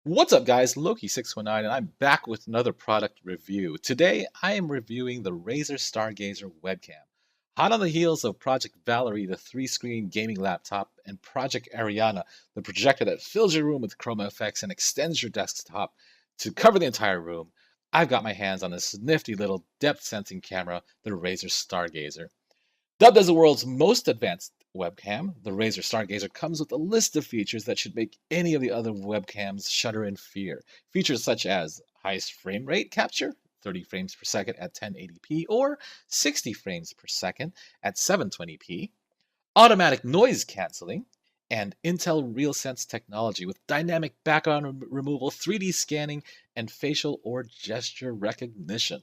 What's up, guys? Loki619, and I'm back with another product review. Today, I am reviewing the Razer Stargazer Webcam. Hot on the heels of Project Valerie, the three-screen gaming laptop, and Project Ariana, the projector that fills your room with chroma effects and extends your desktop to cover the entire room, I've got my hands on this nifty little depth-sensing camera, the Razer Stargazer. Dubbed as the world's most advanced webcam, the Razer Stargazer comes with a list of features that should make any of the other webcams shudder in fear. Features such as highest frame rate capture, 30 frames per second at 1080p or 60 frames per second at 720p, automatic noise canceling, and Intel RealSense technology with dynamic background removal, 3D scanning, and facial or gesture recognition.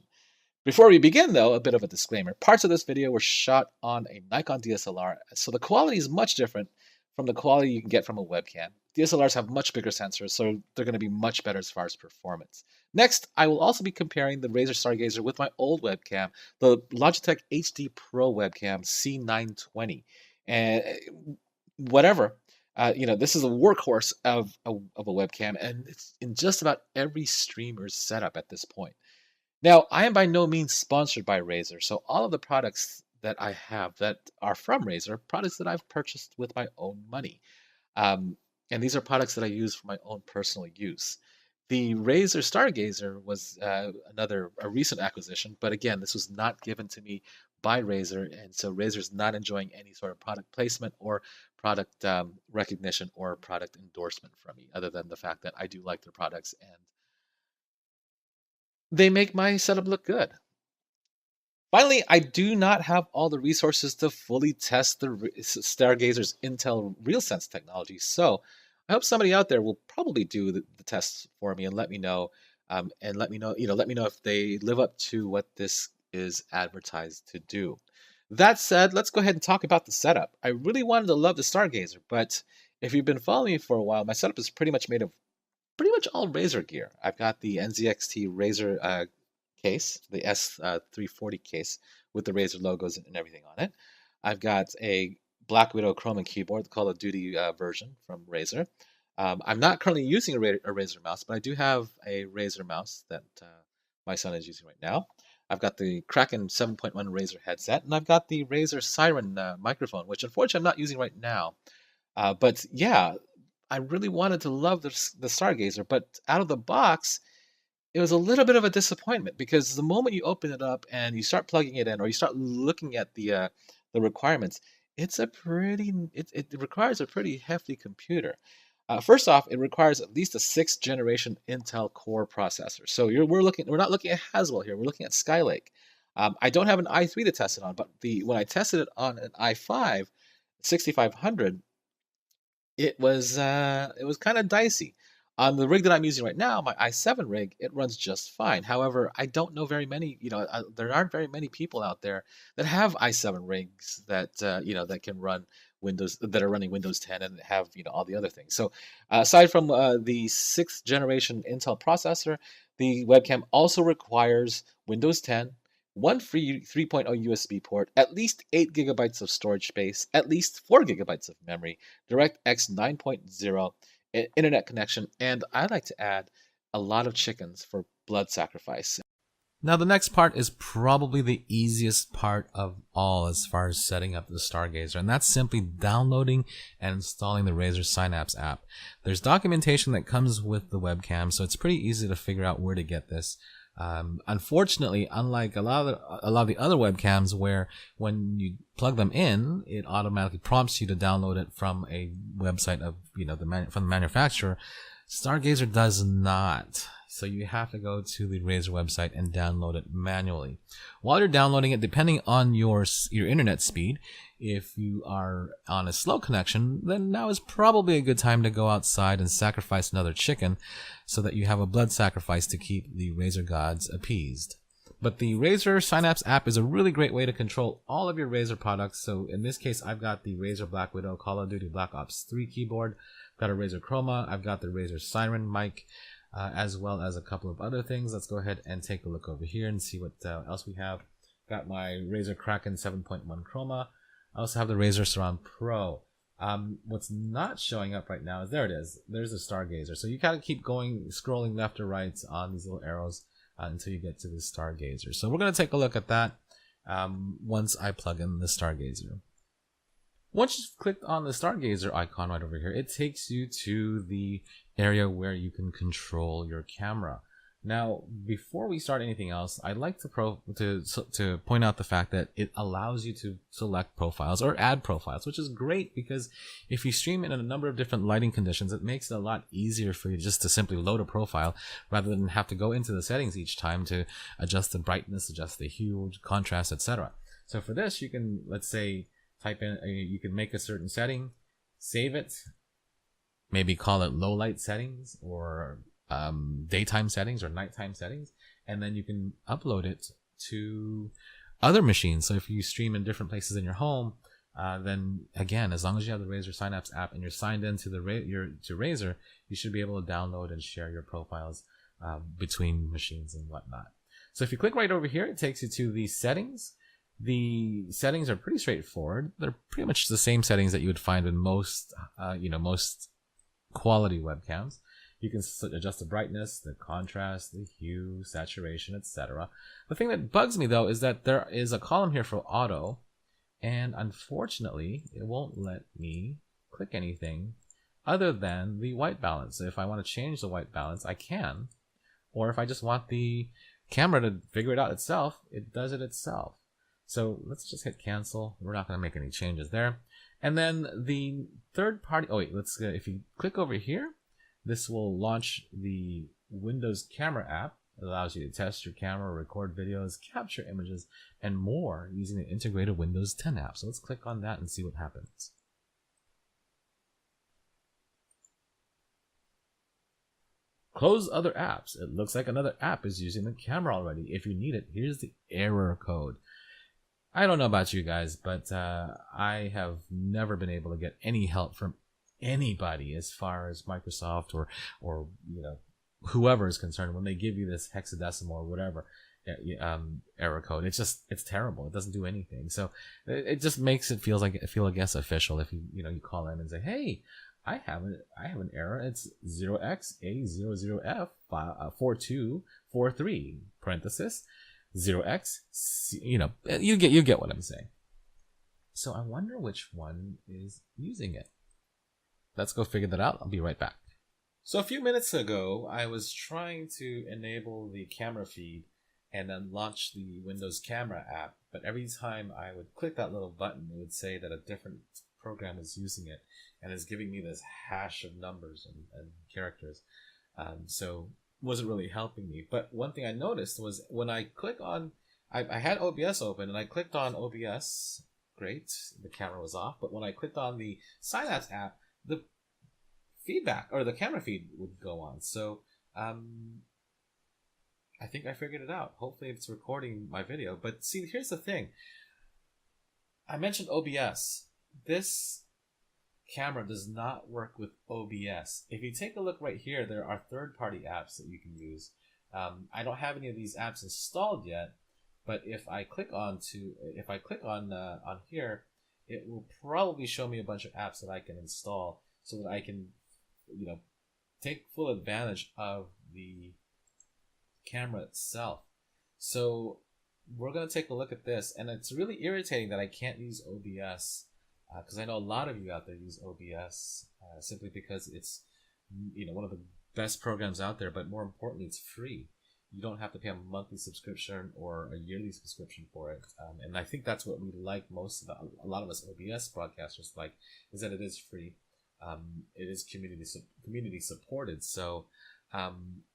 Before we begin, though, a bit of a disclaimer. Parts of this video were shot on a Nikon DSLR, so the quality is much different from the quality you can get from a webcam. DSLRs have much bigger sensors, so they're going to be much better as far as performance. Next, I will also be comparing the Razer Stargazer with my old webcam, the Logitech HD Pro webcam C920. And whatever, this is a workhorse of a webcam, and it's in just about every streamer's setup at this point. Now, I am by no means sponsored by Razer, so all of the products that I have that are from Razer are products that I've purchased with my own money. Um, and these are products that I use for my own personal use. The Razer Stargazer was a recent acquisition, but again, this was not given to me by Razer, and so Razer's not enjoying any sort of product placement or product recognition or product endorsement from me, other than the fact that I do like their products and they make my setup look good. Finally, I do not have all the resources to fully test the Stargazer's Intel RealSense technology, so I hope somebody out there will probably do the tests for me and let me know, let me know if they live up to what this is advertised to do. That said, let's go ahead and talk about the setup. I really wanted to love the Stargazer, but if you've been following me for a while, my setup is pretty much made of pretty much all Razer gear. I've got the NZXT Razer case, the S340 case with the Razer logos and everything on it. I've got a Black Widow Chroma keyboard, the Call of Duty version from Razer. I'm not currently using a Razer mouse, but I do have a Razer mouse that my son is using right now. I've got the Kraken 7.1 Razer headset, and I've got the Razer Siren microphone, which unfortunately I'm not using right now. But yeah, I really wanted to love the Stargazer, but out of the box, it was a little bit of a disappointment because the moment you open it up and you start plugging it in, or you start looking at the requirements, it requires a pretty hefty computer. First off, it requires at least a sixth generation Intel Core processor. So we're not looking at Haswell here. We're looking at Skylake. I don't have an i3 to test it on, but when I tested it on an i5 6500, it was kind of dicey. On the rig that I'm using right now, my i7 rig, it runs just fine. However, I don't know very many, there aren't very many people out there that have i7 rigs that that can run Windows, that are running Windows 10 and have all the other things. So aside from the sixth generation Intel processor, the webcam also requires Windows 10, one free 3.0 USB port, at least 8 gigabytes of storage space, at least 4 gigabytes of memory, DirectX 9.0, internet connection, and I like to add a lot of chickens for blood sacrifice. Now the next part is probably the easiest part of all as far as setting up the Stargazer, and that's simply downloading and installing the Razer Synapse app. There's documentation that comes with the webcam, so it's pretty easy to figure out where to get this. Unfortunately, unlike a lot of the other webcams where when you plug them in, it automatically prompts you to download it from a website of, from the manufacturer, Stargazer does not. So you have to go to the Razer website and download it manually. While you're downloading it, depending on your internet speed, if you are on a slow connection, then now is probably a good time to go outside and sacrifice another chicken so that you have a blood sacrifice to keep the Razer gods appeased. But the Razer Synapse app is a really great way to control all of your Razer products. So in this case, I've got the Razer Black Widow Call of Duty Black Ops 3 keyboard. I've got a Razer Chroma. I've got the Razer Siren mic. As well as a couple of other things. Let's go ahead and take a look over here and see what else we have. Got my Razer Kraken 7.1 Chroma. I also have the Razer Surround Pro. What's not showing up right now is there it is. There's a Stargazer. So you gotta keep scrolling left or right on these little arrows until you get to the Stargazer. So we're gonna take a look at that once I plug in the Stargazer. Once you've clicked on the Stargazer icon right over here, it takes you to the area where you can control your camera. Now, before we start anything else, I'd like to point out the fact that it allows you to select profiles or add profiles, which is great because if you stream in a number of different lighting conditions, it makes it a lot easier for you just to simply load a profile rather than have to go into the settings each time to adjust the brightness, adjust the hue, contrast, etc. So for this, you can, let's say, type in, you can make a certain setting, save it, maybe call it low light settings or daytime settings or nighttime settings, and then you can upload it to other machines. So if you stream in different places in your home, then again, as long as you have the Razer Synapse app and you're signed into to Razer, you should be able to download and share your profiles between machines and whatnot. So if you click right over here, it takes you to the settings. The settings are pretty straightforward. They're pretty much the same settings that you would find in most, most quality webcams. You can adjust the brightness, the contrast, the hue, saturation, etc. The thing that bugs me though is that there is a column here for auto, and unfortunately it won't let me click anything other than the white balance. So if I want to change the white balance, I can, or if I just want the camera to figure it out itself, it does it itself. So let's just hit cancel. We're not going to make any changes there. And then the third party, if you click over here, this will launch the Windows camera app. It allows you to test your camera, record videos, capture images, and more using the integrated Windows 10 app. So let's click on that and see what happens. Close other apps. It looks like another app is using the camera already. If you need it, here's the error code. I don't know about you guys, but I have never been able to get any help from anybody as far as Microsoft or whoever is concerned when they give you this hexadecimal or whatever error code. It's terrible. It doesn't do anything. So it just makes it feel, I guess, official if you call in and say, hey, I have an error. It's 0x A00F4243 parenthesis 0x. You get what I'm saying. So I wonder which one is using it. Let's go figure that out. I'll be right back. So a few minutes ago, I was trying to enable the camera feed and then launch the Windows camera app. But every time I would click that little button, it would say that a different program is using it and is giving me this hash of numbers and characters. So it wasn't really helping me. But one thing I noticed was when I click on, I had OBS open and I clicked on OBS. Great, the camera was off. But when I clicked on the Synapse app, the feedback or the camera feed would go on. So I think I figured it out. Hopefully it's recording my video. But see, here's the thing. I mentioned OBS. This camera does not work with OBS. If you take a look right here, there are third-party apps that you can use. I don't have any of these apps installed yet, but if I click on here, it will probably show me a bunch of apps that I can install so that I can, take full advantage of the camera itself. So we're going to take a look at this, and it's really irritating that I can't use OBS because I know a lot of you out there use OBS simply because it's one of the best programs out there, but more importantly, it's free. You don't have to pay a monthly subscription or a yearly subscription for it. And I think that's what we like most about a lot of us OBS broadcasters like, is that it is free. It is community supported. So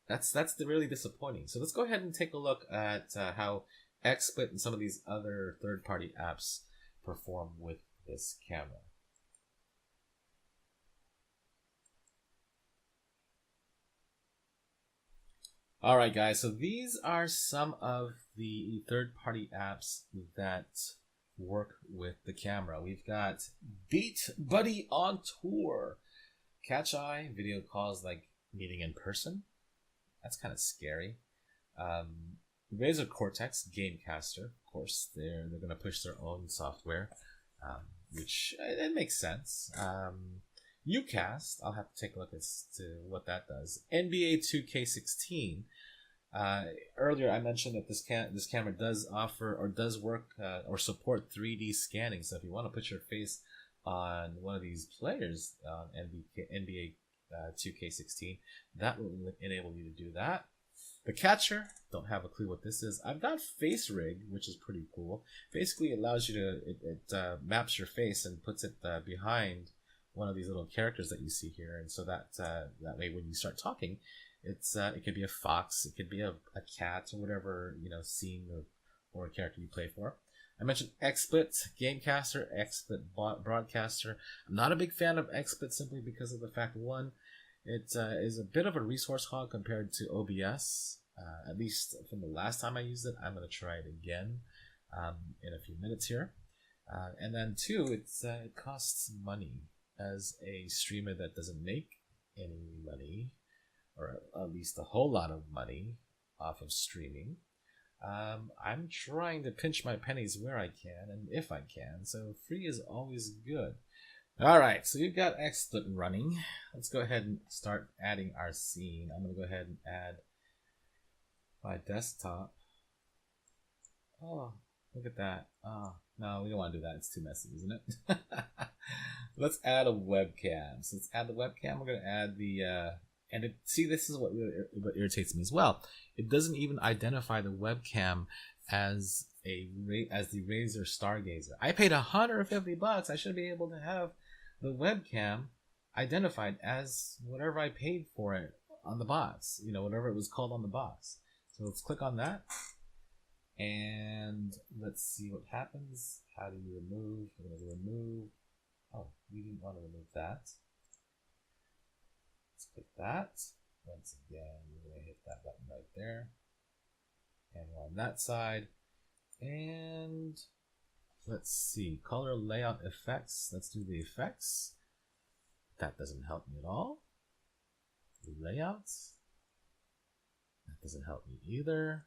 that's really disappointing. So let's go ahead and take a look at how XSplit and some of these other third-party apps perform with this camera. All right, guys, so these are some of the third-party apps that work with the camera. We've got Beat Buddy on Tour, Catch Eye, video calls like meeting in person. That's kind of scary. Razer Cortex Gamecaster, of course, they're going to push their own software. which it makes sense. Ucast, I'll have to take a look as to what that does. NBA 2K16. Earlier I mentioned that this camera does offer or does work or support 3D scanning. So if you want to put your face on one of these players on NBA 2K16, that will enable you to do that. The catcher, don't have a clue what this is. I've got Face Rig, which is pretty cool. Basically, it allows you to it maps your face and puts it behind one of these little characters that you see here, and so that that way when you start talking, it could be a fox, it could be a cat, or whatever scene or character you play for. I mentioned XSplit Gamecaster, XSplit Broadcaster. I'm not a big fan of XSplit simply because of the fact, one, it is a bit of a resource hog compared to OBS. At least from the last time I used it. I'm going to try it again in a few minutes here. And then two, it costs money. As a streamer that doesn't make any money, or at least a whole lot of money off of streaming, I'm trying to pinch my pennies where I can and if I can. So free is always good. All right, so you've got XSplit running. Let's go ahead and start adding our scene. I'm going to go ahead and add my desktop. Oh, look at that. Oh, no, we don't want to do that. It's too messy, isn't it? Let's add a webcam. So let's add the webcam. We're going to add the... see, this is what irritates me as well. It doesn't even identify the webcam as the Razer Stargazer. I paid $150. I should be able to have the webcam identified as whatever I paid for it on the box. Whatever it was called on the box. So let's click on that. And let's see what happens. How do you remove? We're going to remove. Oh, we didn't want to remove that. Let's click that. Once again, we're going to hit that button right there. And we're on that side. And let's see. Color layout effects. Let's do the effects. That doesn't help me at all. The layouts. That doesn't help me either.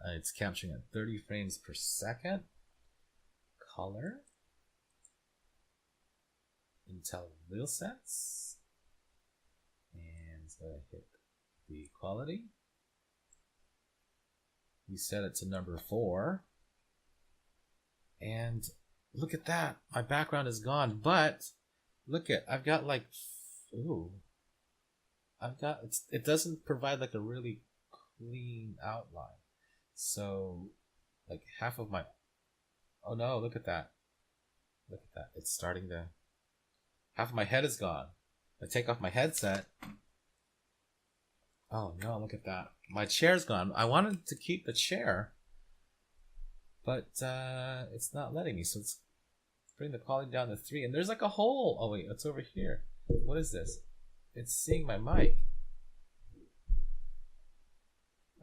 It's capturing at 30 frames per second. Color. Intel RealSense. And it's going to hit the quality. We set it to number 4. And look at that. My background is gone. But look at, I've got like, ooh. It doesn't provide like a really clean outline. So like half of my, oh no, look at that. Look at that. It's starting to, half of my head is gone. I take off my headset. Oh no, look at that. My chair's gone. I wanted to keep the chair, but it's not letting me. So let's bring the quality down to 3. And there's like a hole. Oh wait, it's over here. What is this? It's seeing my mic.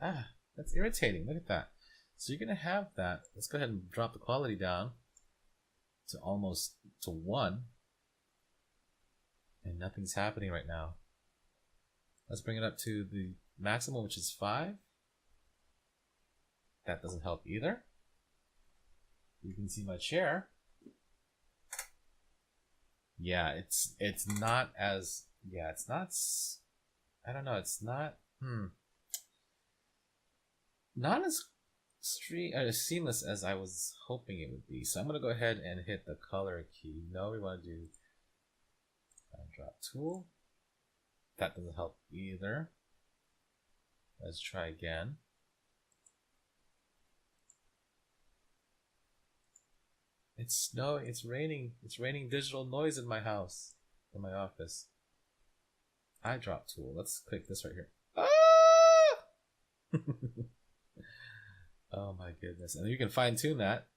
Ah, that's irritating. Look at that. So you're going to have that. Let's go ahead and drop the quality down to almost to 1. And nothing's happening right now. Let's bring it up to the maximum, which is 5. That doesn't help either. You can see my chair. Yeah, it's not as, yeah, it's not, I don't know, it's not, not as seamless as I was hoping it would be. So I'm going to go ahead and hit the color key. No, we want to do drop tool. That doesn't help either. Let's try again. It's snowing, it's raining digital noise in my house, in my office. I drop tool. Let's click this right here. Ah! Oh my goodness. And you can fine tune that.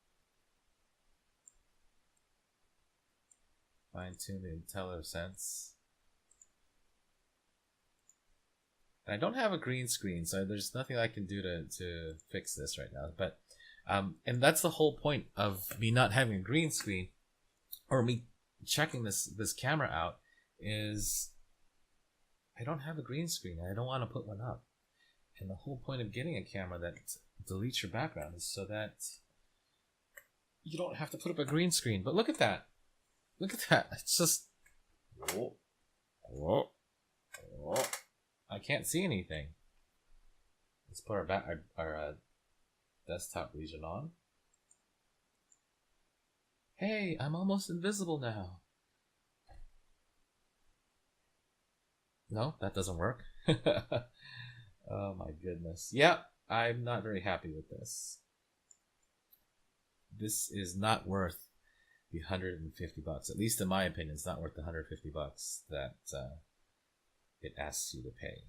Fine tune the IntelliSense. And I don't have a green screen, so there's nothing I can do to fix this right now. But and that's the whole point of me not having a green screen, or me checking this camera out, is I don't have a green screen and I don't want to put one up. And the whole point of getting a camera that deletes your background is so that you don't have to put up a green screen. But look at that. Look at that. It's just... Whoa. Whoa. Whoa. I can't see anything. Let's put our desktop region on. Hey, I'm almost invisible now. No, that doesn't work. Oh my goodness. Yeah, I'm not very happy with this. This is not worth the $150. At least in my opinion, it's not worth the $150 that it asks you to pay.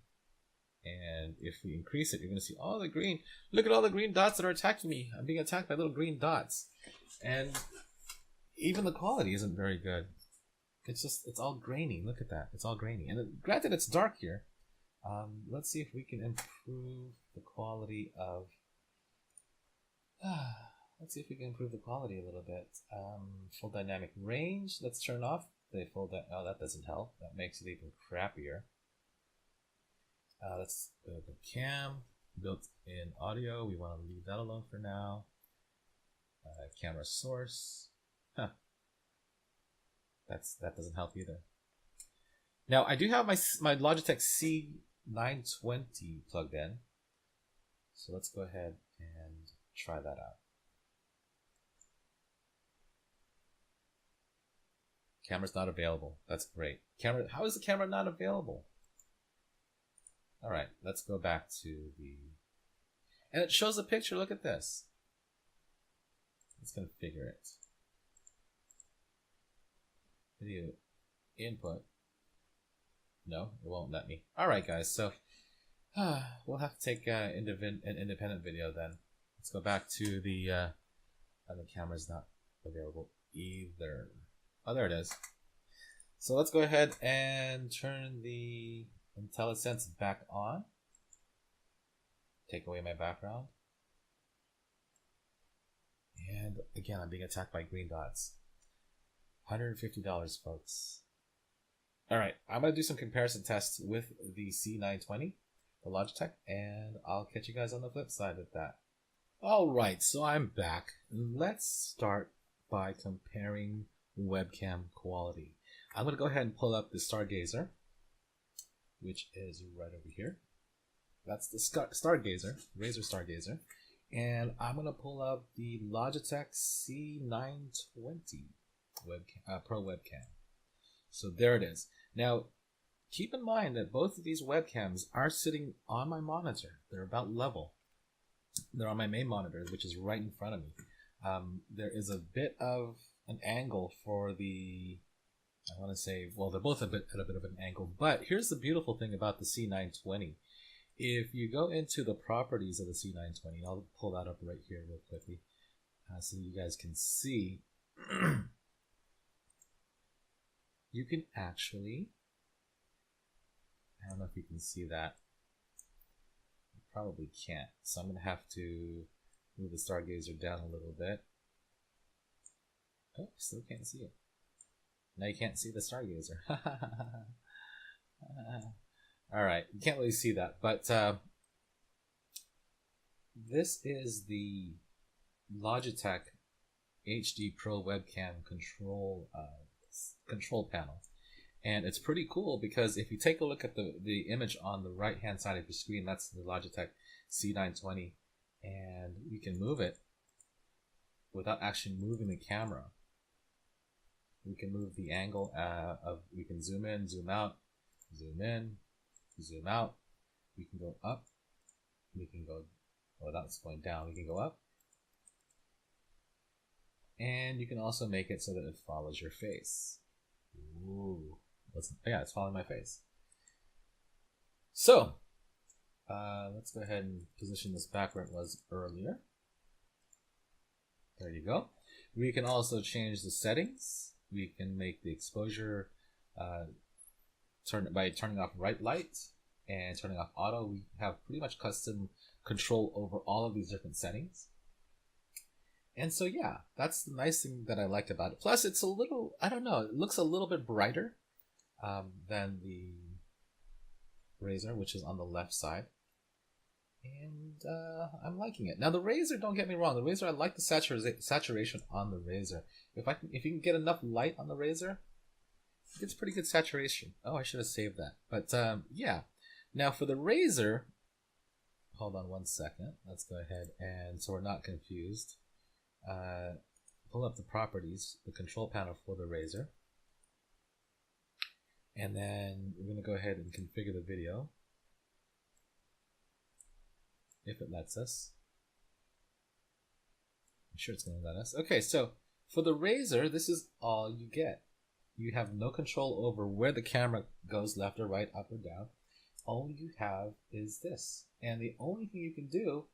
And if we increase it, you're going to see all the green. Look at all the green dots that are attacking me. I'm being attacked by little green dots. And even the quality isn't very good. It's all grainy. Look at that. It's all grainy. And granted, it's dark here. Let's see if we can improve the quality of... let's see if we can improve the quality a little bit. Full dynamic range. Let's turn off the full... Oh, that doesn't help. That makes it even crappier. Let's go to cam. Built-in audio. We want to leave that alone for now. Camera source. Huh. That doesn't help either. Now I do have my Logitech C920 plugged in, so let's go ahead and try that out. Camera's not available. That's great. Camera. How is the camera not available? All right, let's go back to the, and it shows a picture. Look at this. Let's configure it. Video input. No, it won't let me. Alright guys, so we'll have to take an independent video then. Let's go back to the camera's not available either. Oh, there it is. So let's go ahead and turn the IntelliSense back on. Take away my background. And again, I'm being attacked by green dots. $150, folks. Alright, I'm going to do some comparison tests with the C920, the Logitech, and I'll catch you guys on the flip side of that. Alright, so I'm back. Let's start by comparing webcam quality. I'm going to go ahead and pull up the Stargazer, which is right over here. That's the Stargazer, Razer Stargazer. And I'm going to pull up the Logitech C920 Pro webcam. So there it is. Now, keep in mind that both of these webcams are sitting on my monitor. They're about level. They're on my main monitor, which is right in front of me. There is a bit of an angle for the... I want to say, well, they're both at a bit of an angle. But here's the beautiful thing about the C920. If you go into the properties of the C920, I'll pull that up right here real quickly so you guys can see. You can actually, I don't know if you can see that. You probably can't. So I'm going to have to move the Stargazer down a little bit. Oh, still can't see it. Now you can't see the Stargazer. Alright, you can't really see that. But this is the Logitech HD Pro webcam control panel, and it's pretty cool because if you take a look at the image on the right hand side of your screen, that's the Logitech C920, and you can move it without actually moving the camera. We can move the angle we can zoom in, zoom out, zoom in, zoom out. We can go up, we can go, well, that's going down, we can go up. And you can also make it so that it follows your face. Ooh. Yeah, it's following my face. So, let's go ahead and position this back where it was earlier. There you go. We can also change the settings. We can make the exposure by turning off bright light and turning off auto. We have pretty much custom control over all of these different settings. And so, yeah, that's the nice thing that I liked about it. Plus, it's a little, I don't know, it looks a little bit brighter than the Razer, which is on the left side. and I'm liking it. Now the Razer, don't get me wrong, the Razer, I like the saturation on the Razer. If you can get enough light on the Razer, it gets pretty good saturation. Oh, I should have saved that. But yeah. Now for the Razer, hold on one second. Let's go ahead and so we're not confused. Pull up the properties, the control panel for the Razer. And then we're going to go ahead and configure the video. If it lets us. I'm sure it's going to let us. Okay, so for the Razer, this is all you get. You have no control over where the camera goes, left or right, up or down. All you have is this. And the only thing you can do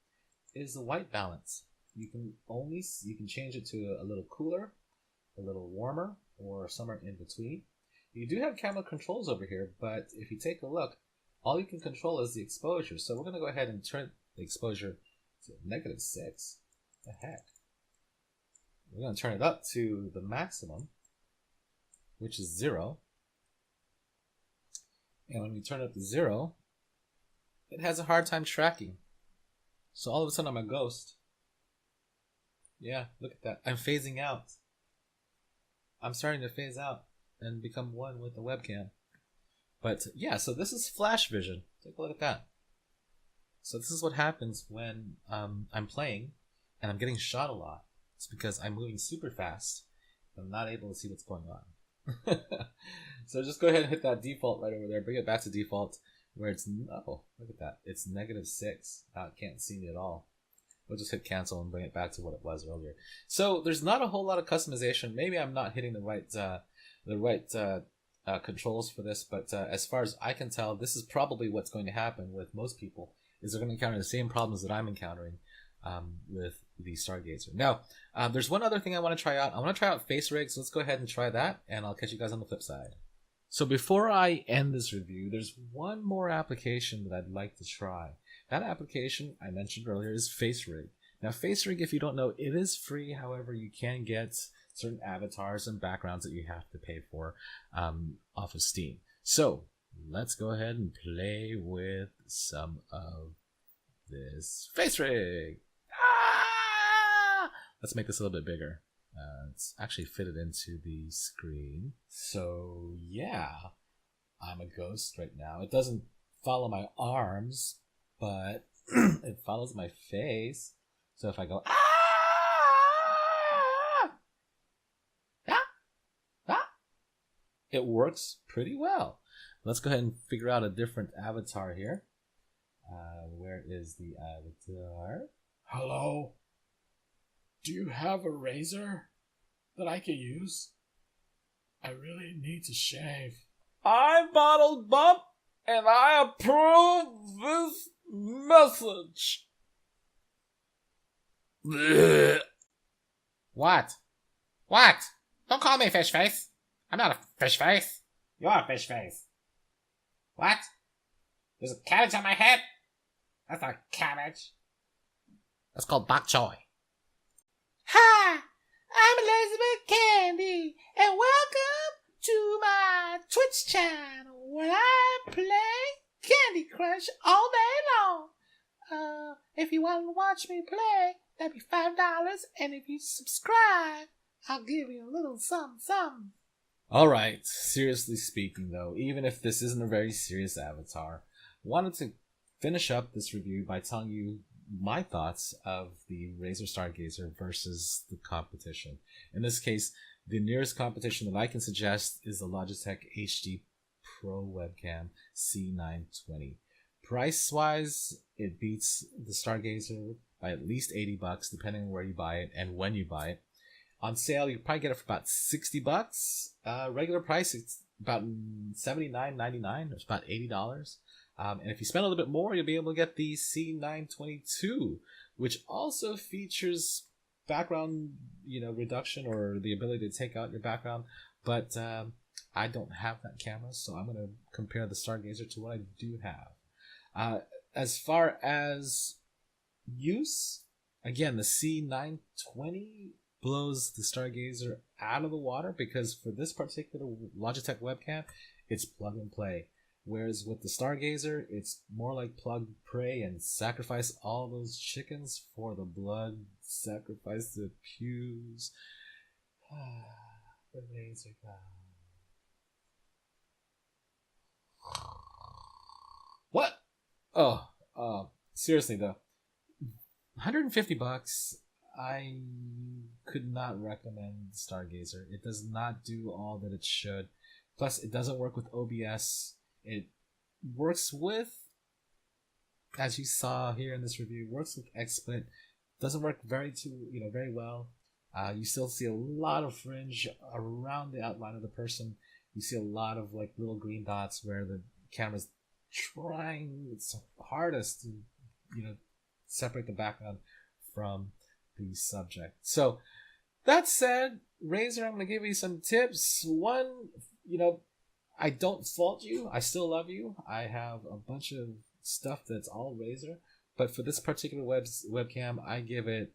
is the white balance. You can change it to a little cooler, a little warmer, or somewhere in between. You do have camera controls over here, but if you take a look, all you can control is the exposure. So we're going to go ahead and turn the exposure to -6. What the heck? We're going to turn it up to the maximum, which is 0. And when we turn it up to 0, it has a hard time tracking. So all of a sudden I'm a ghost. Yeah, look at that. I'm phasing out. I'm starting to phase out and become one with the webcam. But yeah, so this is flash vision. Take a look at that. So this is what happens when I'm playing and I'm getting shot a lot. It's because I'm moving super fast. I'm not able to see what's going on. So just go ahead and hit that default right over there. Bring it back to default where it's, oh, look at that. It's -6. Now it can't see me at all. We'll just hit cancel and bring it back to what it was earlier. So there's not a whole lot of customization. Maybe I'm not hitting the right controls for this, but as far as I can tell, this is probably what's going to happen with most people. Is they're going to encounter the same problems that I'm encountering with the Stargazer. Now, there's one other thing I want to try out. I want to try out face rig, so let's go ahead and try that, and I'll catch you guys on the flip side. So before I end this review, there's one more application that I'd like to try. That application I mentioned earlier is Face Rig. Now, Face Rig, if you don't know, it is free. However, you can get certain avatars and backgrounds that you have to pay for off of Steam. So let's go ahead and play with some of this Face Rig. Ah! Let's make this a little bit bigger. Let's actually fit it into the screen. So yeah, I'm a ghost right now. It doesn't follow my arms, but it follows my face. So if I go it works pretty well. Let's go ahead and figure out a different avatar here. Where is the avatar? Hello? Do you have a razor that I can use? I really need to shave. I'm Bottle Bump, and I approve this message. What? What? Don't call me fish face. I'm not a fish face. You're a fish face. What? There's a cabbage on my head? That's not cabbage. That's called bok choy. Hi, I'm Elizabeth Candy, and welcome to my Twitch channel where I play Candy Crush all day long. If you want to watch me play, that'd be $5, and if you subscribe, I'll give you a little something. Alright, seriously speaking though, even if this isn't a very serious avatar, I wanted to finish up this review by telling you my thoughts of the Razer Stargazer versus the competition. In this case, the nearest competition that I can suggest is the Logitech HD Pro Webcam C920. Price-wise, it beats the Stargazer by at least $80, depending on where you buy it and when you buy it. On sale, you probably get it for about $60. Regular price, it's about $79.99. It's about $80. And if you spend a little bit more, you'll be able to get the C922, which also features background, reduction or the ability to take out your background. But I don't have that camera, so I'm going to compare the Stargazer to what I do have. As far as use, again, the C920 blows the Stargazer out of the water because for this particular Logitech webcam, it's plug and play. Whereas with the Stargazer, it's more like plug, pray, and sacrifice all those chickens for the blood, sacrifice the pews. The Razer God. What? Oh, seriously though, $150. I could not recommend Stargazer. It does not do all that it should. Plus, it doesn't work with OBS. It works with, as you saw here in this review, works with XSplit. Doesn't work very well. You still see a lot of fringe around the outline of the person. You see a lot of like little green dots where the camera's trying its hardest to, separate the background from the subject. So that said, Razer, I'm going to give you some tips. One, I don't fault you. I still love you. I have a bunch of stuff that's all Razer, but for this particular webcam, I give it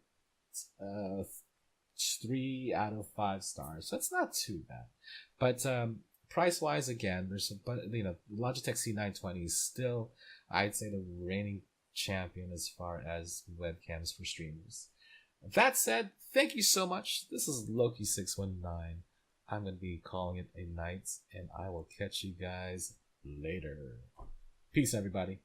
3 out of 5 stars. So it's not too bad. But price wise, again, Logitech C920 is still, I'd say, the reigning champion as far as webcams for streamers. That said, thank you so much. This is Loki619. I'm going to be calling it a night, and I will catch you guys later. Peace, everybody.